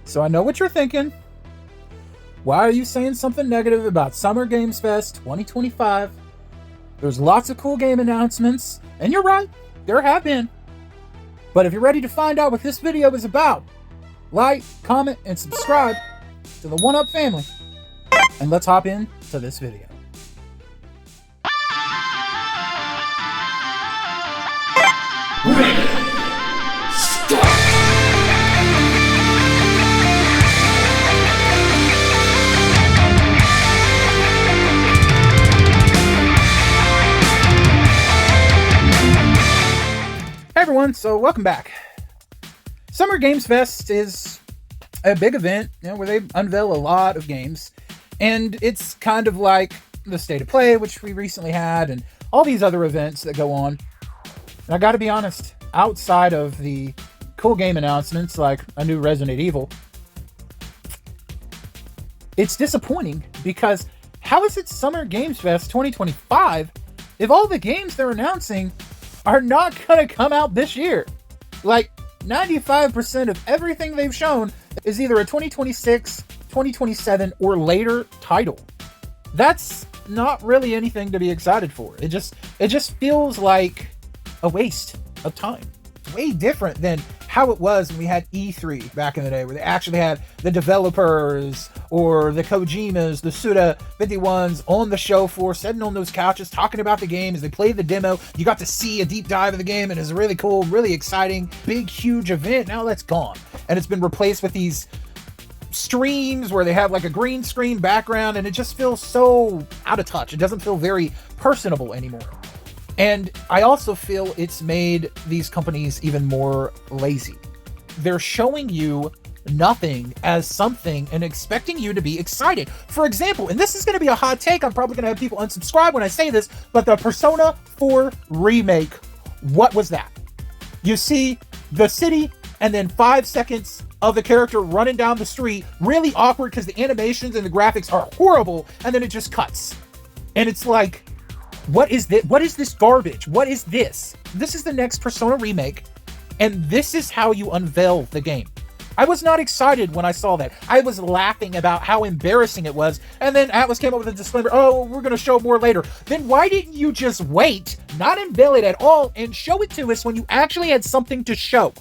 So I know what you're thinking. Why are you saying something negative about Summer Games Fest 2025? There's lots of cool game announcements, and you're right, there have been. But if you're ready to find out what this video is about, like, comment, and subscribe to the 1UP family. And let's hop into this video. Hey everyone, so welcome back. Summer Games Fest is a big event, where they unveil a lot of games, and it's kind of like the State of Play, which we recently had, and all these other events that go on. And I gotta be honest, outside of the cool game announcements like a new Resident Evil, it's disappointing because how is it Summer Games Fest 2025 if all the games they're announcing are not gonna come out this year? Like 95% of everything they've shown is either a 2026, 2027, or later title. That's not really anything to be excited for. It just feels like a waste of time. It's way different than how it was when we had E3 back in the day, where they actually had the developers or the Kojimas, the Suda51s on the show floor, sitting on those couches, talking about the game as they played the demo. You got to see a deep dive of the game, and it's a really cool, really exciting, big, huge event. Now that's gone. And it's been replaced with these streams where they have like a green screen background, and it just feels so out of touch. It doesn't feel very personable anymore. And I also feel it's made these companies even more lazy. They're showing you nothing as something and expecting you to be excited. For example, and this is going to be a hot take, I'm probably going to have people unsubscribe when I say this, but the Persona 4 remake, what was that? You see the city and then 5 seconds of the character running down the street, really awkward because the animations and the graphics are horrible, and then it just cuts. And it's like, what is this? What is this garbage? What is this? This is the next Persona remake, and this is how you unveil the game. I was not excited when I saw that. I was laughing about how embarrassing it was, and then Atlas came up with a disclaimer, oh, we're going to show more later. Then why didn't you just wait, not unveil it at all, and show it to us when you actually had something to show?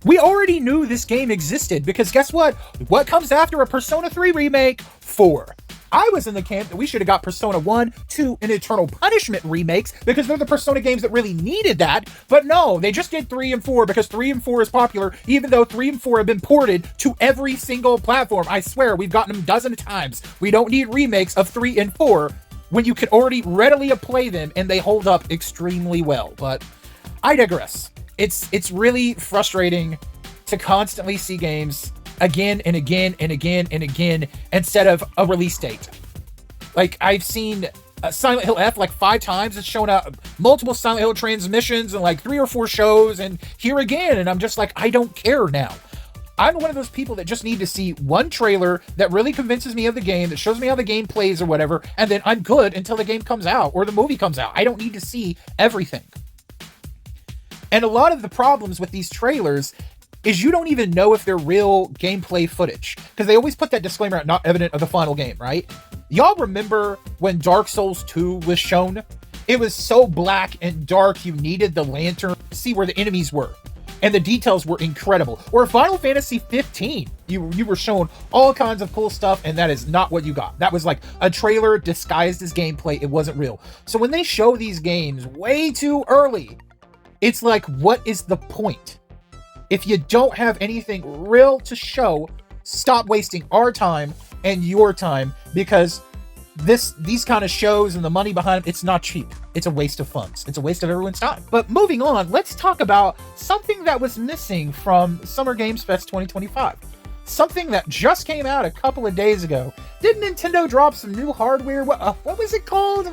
We already knew this game existed, because guess what? What comes after a Persona 3 remake? 4. I was in the camp that we should have got Persona 1, 2, and Eternal Punishment remakes because they're the Persona games that really needed that. But no, they just did 3 and 4 because 3 and 4 is popular, even though 3 and 4 have been ported to every single platform. I swear, we've gotten them dozens of times. We don't need remakes of 3 and 4 when you can already readily play them and they hold up extremely well. But I digress. It's really frustrating to constantly see games again and again and again and again instead of a release date. Like, I've seen Silent Hill F like 5 times. It's shown out multiple Silent Hill transmissions and like 3 or 4 shows, and here again, and I'm just like, I don't care now. I'm one of those people that just need to see one trailer that really convinces me of the game, that shows me how the game plays or whatever, and then I'm good until the game comes out or the movie comes out. I don't need to see everything. And a lot of the problems with these trailers is you don't even know if they're real gameplay footage, because they always put that disclaimer out, not evident of the final game, right? Y'all remember when Dark Souls 2 was shown? It was so black and dark you needed the lantern to see where the enemies were, and the details were incredible. Or Final Fantasy 15, you were shown all kinds of cool stuff, and that is not what you got. That was like a trailer disguised as gameplay. It wasn't real. So when they show these games way too early, it's like, what is the point? If you don't have anything real to show, stop wasting our time and your time, because these kind of shows and the money behind them, it's not cheap. It's a waste of funds. It's a waste of everyone's time. But moving on, let's talk about something that was missing from Summer Games Fest 2025. Something that just came out a couple of days ago. Did Nintendo drop some new hardware? What was it called?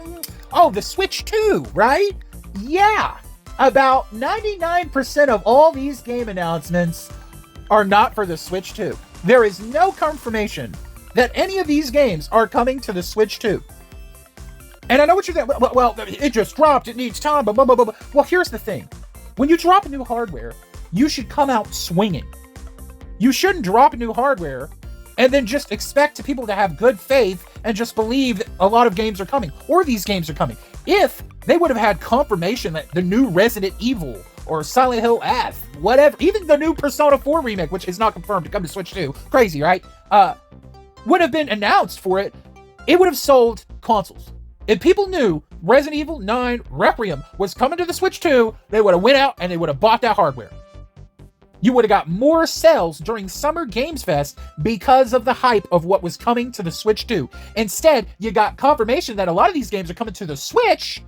Oh, the Switch 2, right? Yeah. About 99% of all these game announcements are not for the Switch 2. There is no confirmation that any of these games are coming to the Switch 2. And I know what you're thinking. Well, it just dropped. It needs time. Blah, blah, blah, blah. Well, here's the thing. When you drop new hardware, you should come out swinging. You shouldn't drop new hardware and then just expect people to have good faith and just believe that a lot of games are coming, or these games are coming. If they would have had confirmation that the new Resident Evil or Silent Hill F, whatever, even the new Persona 4 remake, which is not confirmed to come to Switch 2, crazy, right? Would have been announced for it, it would have sold consoles. If people knew Resident Evil 9 Requiem was coming to the Switch 2, they would have went out and they would have bought that hardware. You would have got more sales during Summer Games Fest because of the hype of what was coming to the Switch 2. Instead, you got confirmation that a lot of these games are coming to the Switch,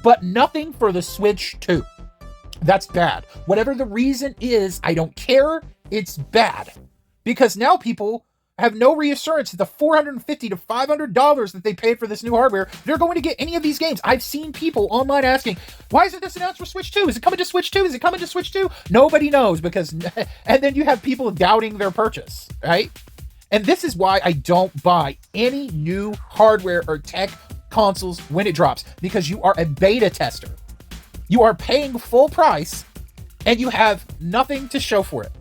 but nothing for the Switch 2. That's bad. Whatever the reason is, I don't care. It's bad. Because now people have no reassurance that the $450 to $500 that they paid for this new hardware, they're going to get any of these games. I've seen people online asking, why isn't this announced for Switch 2? Is it coming to Switch 2? Is it coming to Switch 2? Nobody knows, because, and then you have people doubting their purchase, right? And this is why I don't buy any new hardware or tech consoles when it drops, because you are a beta tester. You are paying full price and you have nothing to show for it.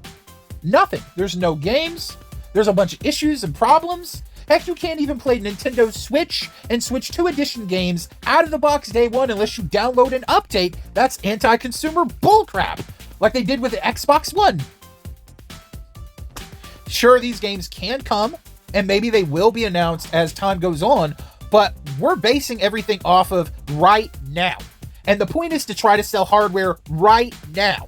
Nothing. There's no games. There's a bunch of issues and problems. Heck, you can't even play Nintendo Switch and Switch 2 Edition games out of the box day one unless you download an update. That's anti-consumer bullcrap, like they did with the Xbox One. Sure, these games can come, and maybe they will be announced as time goes on, but we're basing everything off of right now. And the point is to try to sell hardware right now,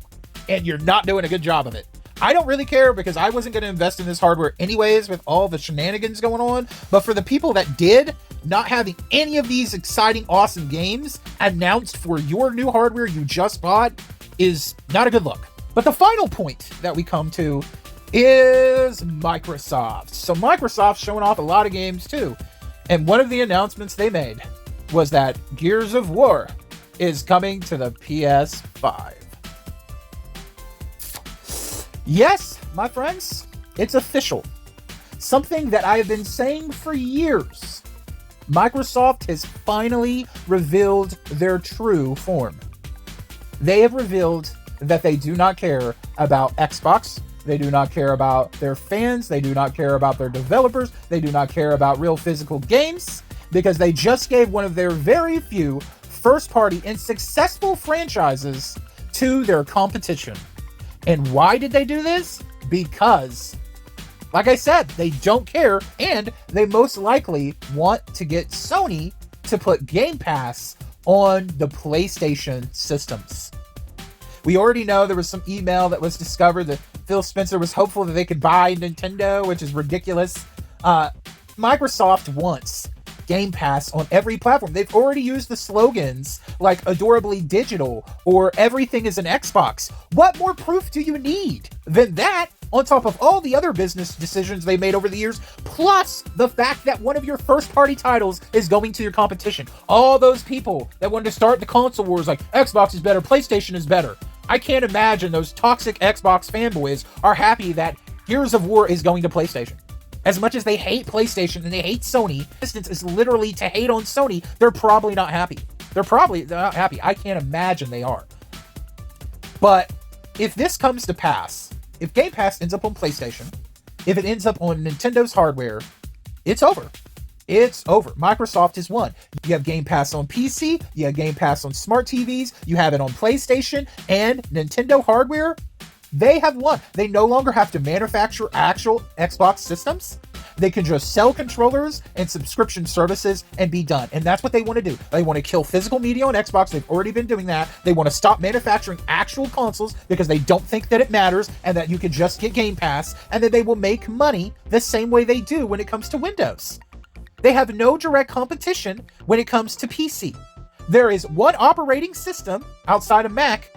and you're not doing a good job of it. I don't really care, because I wasn't going to invest in this hardware anyways with all the shenanigans going on. But for the people that did, not having any of these exciting, awesome games announced for your new hardware you just bought is not a good look. But the final point that we come to is Microsoft. So Microsoft's showing off a lot of games too. And one of the announcements they made was that Gears of War is coming to the PS5. Yes, my friends, it's official. Something that I have been saying for years. Microsoft has finally revealed their true form. They have revealed that they do not care about Xbox. They do not care about their fans. They do not care about their developers. They do not care about real physical games, because they just gave one of their very few first-party and successful franchises to their competition. And why did they do this? Because, like I said, they don't care, and they most likely want to get Sony to put Game Pass on the PlayStation systems. We already know there was some email that was discovered that Phil Spencer was hopeful that they could buy Nintendo, which is ridiculous. Microsoft wants Game Pass on every platform. They've already used the slogans like adorably digital or everything is an Xbox. What more proof do you need than that, on top of all the other business decisions they made over the years, plus the fact that one of your first party titles is going to your competition? All those people that wanted to start the console wars like Xbox is better, PlayStation is better. I can't imagine those toxic Xbox fanboys are happy that Gears of War is going to PlayStation. As much as they hate PlayStation and they hate Sony, distance is literally to hate on Sony, they're probably not happy. They're not happy. I can't imagine they are. But if this comes to pass, if Game Pass ends up on PlayStation, if it ends up on Nintendo's hardware, it's over. It's over. Microsoft has won. You have Game Pass on PC, you have Game Pass on smart TVs, you have it on PlayStation and Nintendo hardware. They have won. They no longer have to manufacture actual Xbox systems. They can just sell controllers and subscription services and be done. And that's what they want to do. They want to kill physical media on Xbox. They've already been doing that. They want to stop manufacturing actual consoles because they don't think that it matters and that you can just get Game Pass, and then they will make money the same way they do when it comes to Windows. They have no direct competition when it comes to PC. There is one operating system outside of Mac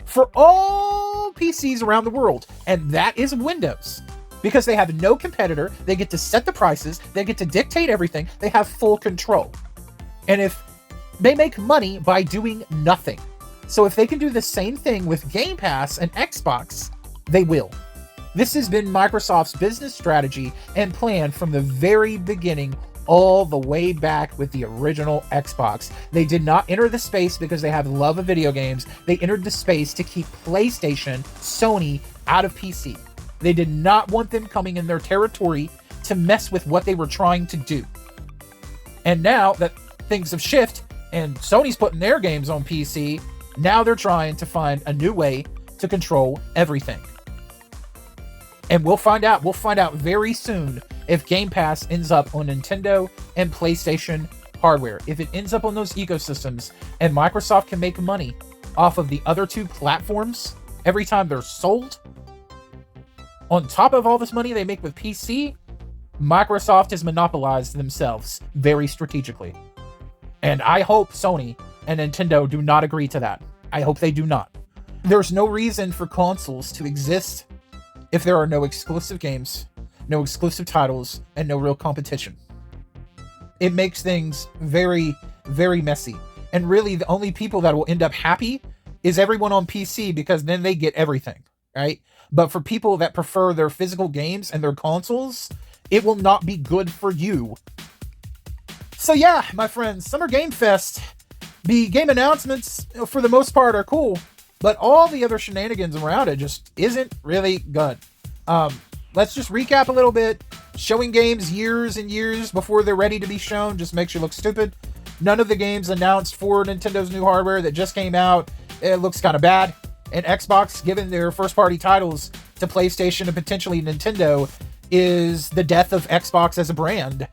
for all PCs around the world, and that is Windows. Because they have no competitor, they get to set the prices, they get to dictate everything, they have full control. And if they make money by doing nothing. So if they can do the same thing with Game Pass and Xbox, they will. This has been Microsoft's business strategy and plan from the very beginning, all the way back with the original Xbox. They did not enter the space because they have love of video games. They entered the space to keep PlayStation, Sony out of PC. They did not want them coming in their territory to mess with what they were trying to do. And now that things have shifted and Sony's putting their games on PC, now they're trying to find a new way to control everything. And we'll find out very soon if Game Pass ends up on Nintendo and PlayStation hardware. If it ends up on those ecosystems and Microsoft can make money off of the other two platforms every time they're sold, on top of all this money they make with PC, Microsoft has monopolized themselves very strategically. And I hope Sony and Nintendo do not agree to that. I hope they do not. There's no reason for consoles to exist if there are no exclusive games, no exclusive titles, and no real competition. It makes things very, very messy. And really, the only people that will end up happy is everyone on PC, because then they get everything, right? But for people that prefer their physical games and their consoles, it will not be good for you. So yeah, my friends, Summer Game Fest, the game announcements, for the most part, are cool, but all the other shenanigans around it just isn't really good. Let's just recap a little bit. Showing games years and years before they're ready to be shown just makes you look stupid. None of the games announced for Nintendo's new hardware that just came out, it looks kind of bad. And Xbox giving their first-party titles to PlayStation and potentially Nintendo is the death of Xbox as a brand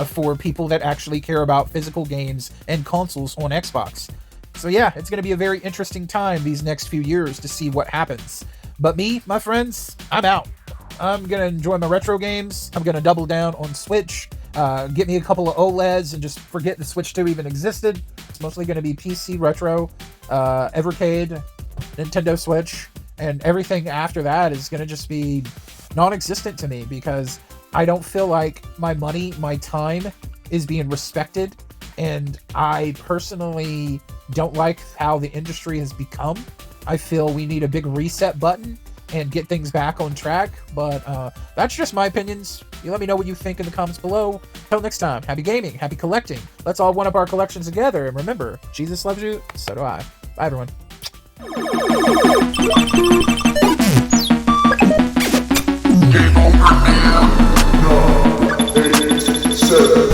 for people that actually care about physical games and consoles on Xbox. So yeah, it's going to be a very interesting time these next few years to see what happens. But me, my friends, I'm out. I'm going to enjoy my retro games. I'm going to double down on Switch. Get me a couple of OLEDs and just forget the Switch 2 even existed. It's mostly going to be PC retro, Evercade, Nintendo Switch, and everything after that is going to just be non-existent to me, because I don't feel like my money, my time is being respected, and I personally don't like how the industry has become. I feel we need a big reset button and get things back on track, but that's just my opinions. You let me know what you think in the comments below. Until next time, happy gaming, happy collecting. Let's all one up our collections together, and remember, Jesus loves you, so do I. Bye, everyone. Game over now. 9, 8, 7.